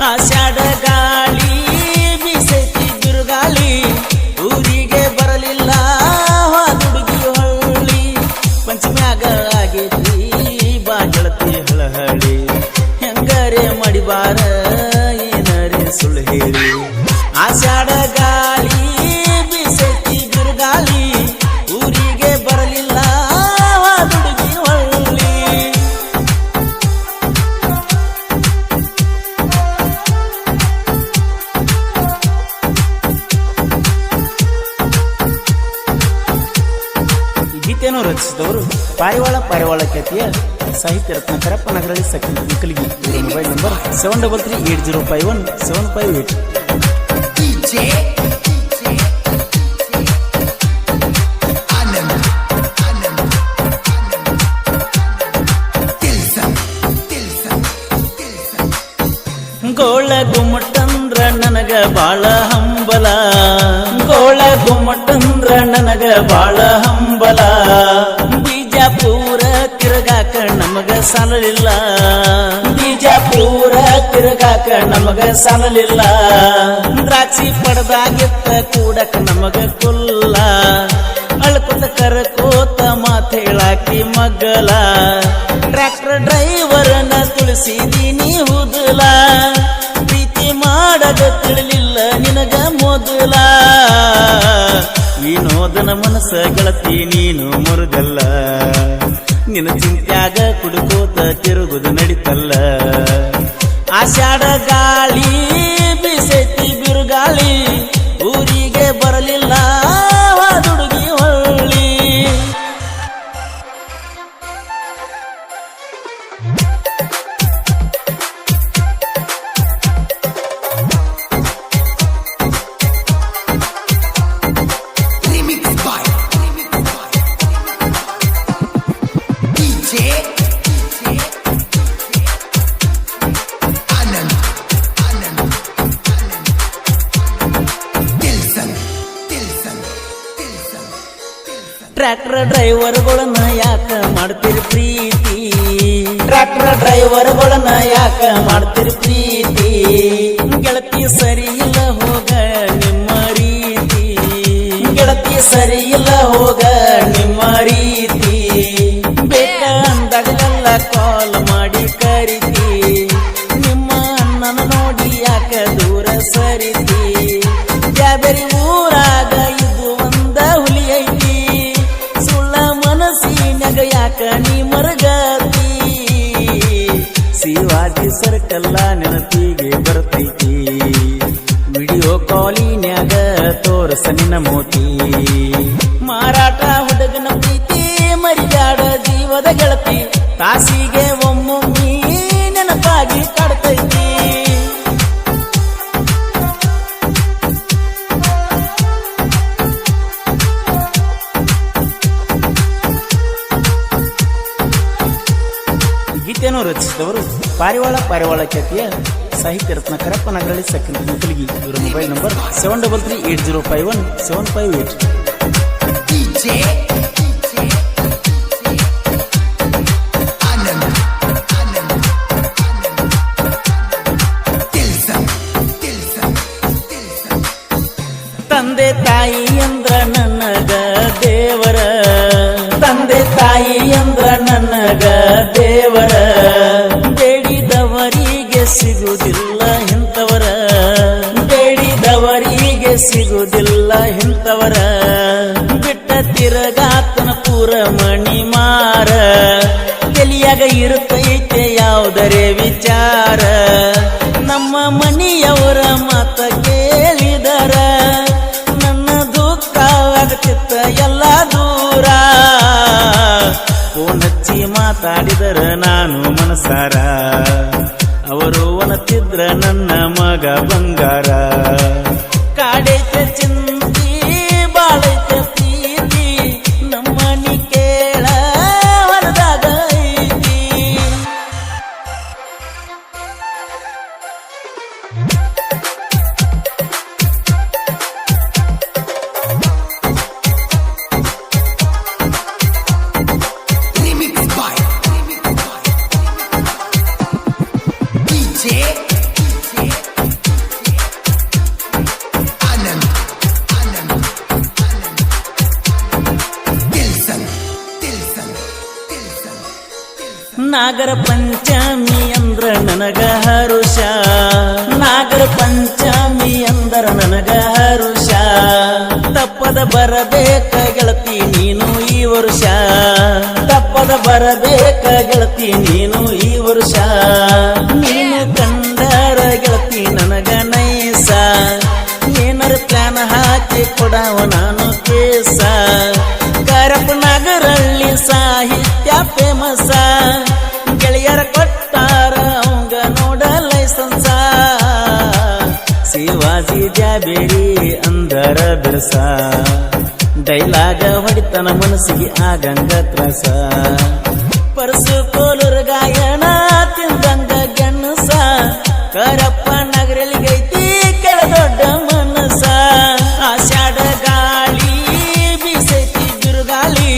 ಆಷಾಢ ಗಾಳಿ ಬೀಸೈತಿ ಬಿರುಗಾಳಿ ಊರಿಗೆ ಬರಲಿಲ್ಲ ಹುಡುಗಿ ಹೊಳ್ಳಿ ಪಂಚಮ್ಯಾಗ ಆಗೈತಿ ಬಾ ಗೆಳತಿ ಹಳಹಳಿ ಹೆಂಗರೆ ಮಡಿಬಾರ ಏನರೆ ಸುಳ್ಳು ಹೇಳಿ ಆಷಾಢ ಗಾಳಿ ಬೀಸೈತಿ ಬಿರುಗಾಳಿ ಊರಿಗೆ ಬರಲಿಲ್ಲ ಹುಡುಗಿ ಹೊಳ್ಳಿ ಗೀತೆಯನ್ನು ರಚಿಸಿದವರು ಪಾರಿವಾಳ ಖ್ಯಾತಿಯ ಸಾಹಿತ್ಯ ರತ್ನ Karappa Nagaralli second Ankalgi. Mobile number 7338051758. ಗೋಳ ಗುಮ್ಮಟಂದ್ರ ನನಗ ಬಾಳ ಹಂಬಲ ಗೋಳ ಗುಮ್ಮಟಂದ್ರ ನನಗ ಬಾಳ ಹಂಬಲ ಬಿಜಾಪುರ ತಿರುಗಾಕ ನಮಗ ಸಾಲಲಿಲ್ಲ ಬಿಜಾಪುರ ತಿರುಗಾಕ ನಮಗ ಸಾಲಲಿಲ್ಲ ದ್ರಾಕ್ಷಿ ಪಡದಾಗಿತ್ತ ಕೂಡಕ ನಮಗ ಕುಲ್ಲ ಅಳ್ಕೊತ ಕರಕೋತ ಮಾತ ಹೇಳಾಕಿ ಮಗ್ಗಲ ಟ್ರ್ಯಾಕ್ಟರ್ ಡ್ರೈವರ್ನ ತುಳಸಿದೀನಿ ಹುದಲ ಪ್ರೀತಿ ಮಾಡದ ತಿಳಿಲಿಲ್ಲ ನಿನಗ ಮೊದಲ ವಿನೋದನ ಮನಸ್ಸ ಗೆಳತಿ ನೀನು ಮರುಗಲ್ಲ ನಿನ್ನ ಚಿಂತ್ಯಾಗ ಕುಡುಕೋತ ತಿರುಗುದು ನಡಿತಲ್ಲ ಆಷಾಢ ಗಾಳಿ ಬೀಸೈತಿ ಬಿರುಗಾಳಿ ಊರಿಗೆ ಬರಲಿಲ್ಲ ಹುಡುಗಿ ಹೊಳ್ಳಿ ಟ್ರ್ಯಾಕ್ಟರ್ ಡ್ರೈವರ್ಗಳನ್ನ ಯಾಕ ಮಾಡ್ತೀರಿ ಪ್ರೀತಿ ಟ್ರ್ಯಾಕ್ಟರ್ ಡ್ರೈವರ್ಗಳನ್ನ ಯಾಕ ಮಾಡ್ತೀರಿ ಪ್ರೀತಿ ಗೆಳತಿ ಸರಿ ಇಲ್ಲ ಹೋಗ ನಿಮ್ಮ ರೀತಿ ಗೆಳತಿ ಸರಿ ಇಲ್ಲ ಹೋಗ ನಿಮ್ಮ ರೀತಿ ಬೇಕ ಅಂದಾಗಲೆಲ್ಲ ಕಾಲ್ ಮಾಡಿ ಕರಿತಿ ನಿಮ್ಮ ಅಣ್ಣನ ನೋಡಿ ಯಾಕ ದೂರ ಸರಿತಿ ಬ್ಯಾಬರಿ ಊರಾಗ ಇದು ಒಂದ ಹುಲಿ ಐತಿ ಮನಸ್ಸಿನಾಗ ಯಾಕ ನೀ ಮರಗತಿ ಶಿವಾಜಿ ಸರ್ಕಲ್ಲ ನೆನಪಿಗೆ ಬರ್ತೈತಿ ವಿಡಿಯೋ ಕಾಲಿನ್ಯಾಗ ತೋರಸ ನಿನ್ನ ಮೋತಿ ಮಾರಾಟ ಹುಡುಗನ ಪ್ರೀತಿ ಮರಿಗಾಡ ಜೀವದ ಗೆಳತಿ ತಾಸಿಗೆ ಒಮ್ಮೊಮ್ಮಿ ನೆನಪಾಗಿ ಕಾಡ್ತೈತಿ ಗೀತೆಯನ್ನು ರಚಿಸಿದವರು ಪಾರಿವಾಳ ಖ್ಯಾತಿಯ ಸಾಹಿತ್ಯ ರತ್ನ ಕರಪ್ಪ ನಗರಳ್ಳಿ ಸೆಕೆಂಡ್ ಅಂಕಲ್ಗಿ. ಇವರ ಮೊಬೈಲ್ ನಂಬರ್ 7338051758. ತಂದೆ ತಾಯಿ ಅಂದ್ರ ನನಗ ದೇವರ ತಂದೆ ತಾಯಿ ಅಂದ್ರ ನನಗ ದೇವರ ಬೇಡಿದವರಿಗೆ ಸಿಗುವುದಿಲ್ಲ ಇಂಥವರ ಬೇಡಿದವರಿಗೆ ಸಿಗುವುದಿಲ್ಲ ಇಂಥವರ ಬಿಟ್ಟ ತಿರಗಾತನ ಪೂರ ಮಣಿ ಮಾರ ತಲಿಯಾಗ ಇರುತ್ತೈತೆ ಯಾವುದರೇ ವಿಚಾರ ನಮ್ಮ ಮನೆಯವರ ಮಾತ ಕೇಳಿದರ ನನ್ನ ದುಃಖ ಆಗತಿತ್ತ ಎಲ್ಲ ದೂರ ಫೋನ್ ಹಚ್ಚಿ ಮಾತಾಡಿದರ ನಾನು ಮನಸಾರ ಅವರು ಒನತಿದ್ರ ನನ್ನ ಮಗ ಬಂಗಾರ ಕಾಡೈತೆ ಚಿಂತಿ ಬಾಳೈತೆ ಪ್ರೀತಿ ನಮ್ಮನಿ ಕೇಳ ಹೊರದಾಗ ಐತಿ ನಾಗರ ಪಂಚಮಿ ಅಂದ್ರ ನನಗ ಹರುಷ ನಾಗರ ಪಂಚಮಿ ಅಂದ್ರ ನನಗ ಹರುಷ ತಪ್ಪದ ಬರಬೇಕ ಗೆಳತಿ ನೀನು ಈ ವರ್ಷ ತಪ್ಪದ ಬರಬೇಕ ಗೆಳತಿ ನೀನು ಈ ವರ್ಷ ನೀನು ಕಂಡರ ಗೆಳತಿ ನನಗ ನೈಸ ಏನಾರ ಪ್ಲಾನ್ ಹಾಕಿ ಕೊಡವ ನಾನು ಕೇಸ ಕರಪ ನಗರಲ್ಲಿ ಸಾಹಿತ್ಯ ಫೇಮಸ ಗೆಳೆಯರ ಕೊಟ್ಟಾರ ಅವಂಗ ನೋಡ ಲೈಸನ್ಸ ಶಿವಾಜಿ ಜಾಬೇರಿ ಅಂದರ ಬಿರ್ಸ ಡೈಲಾಗ ಹೊಡಿತನ ಮನಸ್ಸಿಗೆ ಆಗಂಗ ತ್ರಸ ಪರಸು ಕೋಲೂರು ಗಾಯನ ತಿಂದಂಗ ಗೆಣಸ ಕರಪ್ಪ ನಗರಲ್ಲಿ ಗೈತಿ ಕೆಳದೊಡ್ಡ ಮನಸ ಆಷಾಢ ಗಾಳಿ ಬೀಸೈತಿ ಬಿರುಗಾಳಿ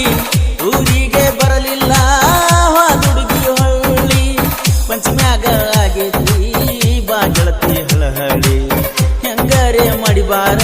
ಊರಿಗೆ ಬರಲಿಲ್ಲ ಹುಡುಗಿ ಹೊಳ್ಳಿ ಪಂಚಮ್ಯಾಗ ಆಗೈತಿ ಬಾ ಗೆಳತಿ ಹಳಹಳಿ ಹೆಂಗರೆ ಮಾಡಿಬಾರ